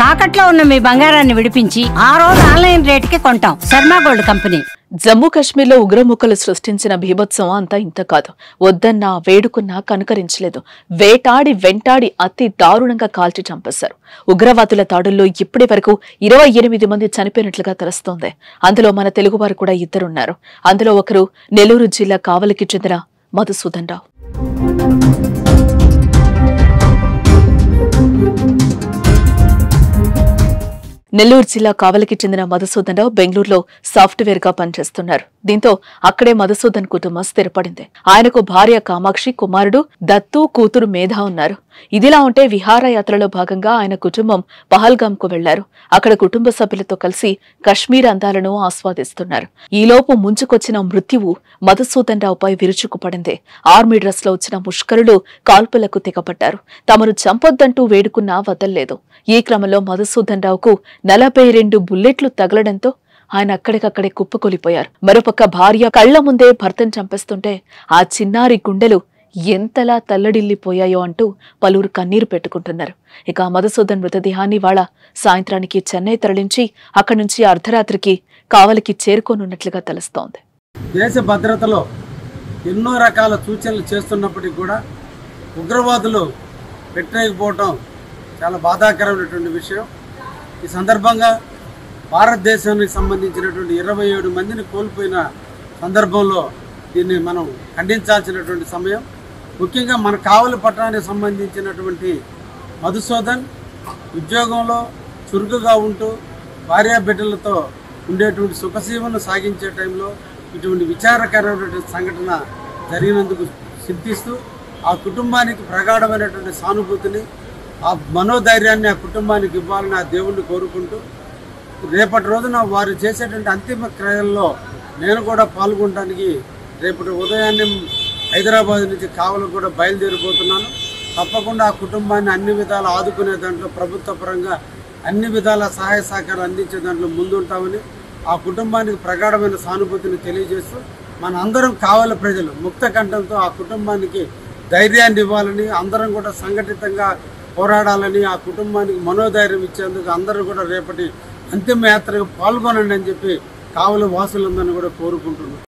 తాకట్లో ఉన్న మీ బంగారాన్ని విడిపించి ఆ రోజు ఆన్లైన్ రేటుకి కొంటాం. Sharma gold company. జమ్మూ కాశ్మీర్లో ఉగ్రముఖలు సృష్టించిన భీభత్సం అంతా ఇంత కాదు. వద్దన్నా వేడుకున్నా కనుకరించలేదు. వేటాడి వెంటాడి అతి దారుణంగా కాల్చి చంపేశారు. ఉగ్రవాదుల దాడుల్లో ఇప్పటి వరకు 28 మంది చనిపోయినట్లుగా తెలుస్తోంది. అందులో మన తెలుగువారు కూడా ఇద్దరున్నారు. అందులో ఒకరు నెల్లూరు జిల్లా కావలికి చెందిన మధుసూదన్ రావు. నెల్లూరు జిల్లా కావలికి చెందిన మధుసూదన్ రావు బెంగళూరులో సాఫ్ట్వేర్ గా పనిచేస్తున్నారు. దీంతో అక్కడే మధుసూదన్ కుటుంబం స్థిరపడింది. ఆయనకు భార్య కామాక్షి, కుమారుడు దత్తు, కూతురు మేధ ఉన్నారు. ఇదిలా ఉంటే విహారయాత్రలో భాగంగా ఆయన కుటుంబం పహల్గామ్ కు వెళ్లారు. అక్కడ కుటుంబ సభ్యులతో కలిసి కశ్మీర్ అందాలను ఆస్వాదిస్తున్నారు. ఈలోపు ముంచుకొచ్చిన మృత్యువు మధుసూదన్ రావుపై విరుచుకుపడింది. ఆర్మీ డ్రెస్ లో వచ్చిన ముష్కరులు కాల్పులకు తెగపడ్డారు. తమను చంపొద్దంటూ వేడుకున్నా వదల్లేదు. ఈ క్రమంలో మధుసూదన్ రావుకు 42 బుల్లెట్లు తగలడంతో ఆయన అక్కడికక్కడే కుప్పకొలిపోయారు. మరోపక్క భార్య కళ్ల ముందే భర్తను చంపేస్తుంటే ఆ చిన్నారి గుండెలు ఎంతలా తల్లడిల్లిపోయాయో అంటూ పలువురు కన్నీరు పెట్టుకుంటున్నారు. ఇక మధుసూదన్ మృతదేహాన్ని వాళ్ళ సాయంత్రానికి చెన్నై తరలించి అక్కడి నుంచి అర్ధరాత్రికి కావలికి చేరుకోనున్నట్లుగా తెలుస్తోంది. దేశ భద్రతలో ఎన్నో రకాల సూచనలు చేస్తున్నప్పటికీ కూడా ఉగ్రవాదులు పెట్టలేకపోవటం చాలా బాధాకరమైనటువంటి విషయం. ఈ సందర్భంగా భారతదేశానికి సంబంధించినటువంటి 27 మందిని కోల్పోయిన సందర్భంలో దీన్ని మనం ఖండించాల్సినటువంటి సమయం. ముఖ్యంగా మన కావలి పట్టణానికి సంబంధించినటువంటి మధుసూదన్ ఉద్యోగంలో చురుకుగా ఉంటూ భార్యా బిడ్డలతో ఉండేటువంటి సుఖసీమను సాగించే టైంలో ఇటువంటి విచారకరమైనటువంటి సంఘటన జరిగినందుకు చింతిస్తూ ఆ కుటుంబానికి ప్రగాఢమైనటువంటి సానుభూతిని, ఆ మనోధైర్యాన్ని ఆ కుటుంబానికి ఇవ్వాలని ఆ దేవుణ్ణి కోరుకుంటూ రేపటి రోజున వారు చేసేటువంటి అంతిమ క్రియల్లో నేను కూడా పాల్గొనడానికి రేపటి ఉదయాన్నే హైదరాబాద్ నుంచి కావలికి కూడా బయలుదేరిపోతున్నాను. తప్పకుండా ఆ కుటుంబాన్ని అన్ని విధాలు ఆదుకునే దాంట్లో ప్రభుత్వ పరంగా అన్ని విధాల సహాయ సహకారం అందించే దాంట్లో ముందుంటామని ఆ కుటుంబానికి ప్రగాఢమైన సానుభూతిని తెలియజేస్తూ మన అందరం కావలి ప్రజలు ముక్త కంఠంతో ఆ కుటుంబానికి ధైర్యాన్ని ఇవ్వాలని, అందరం కూడా సంఘటితంగా పోరాడాలని, ఆ కుటుంబానికి మనోధైర్యం ఇచ్చేందుకు అందరూ కూడా రేపటి అంతిమ యాత్రకు పాల్గొనండి అని చెప్పి కావలి వాసులందరినీ కూడా కోరుకుంటున్నాం.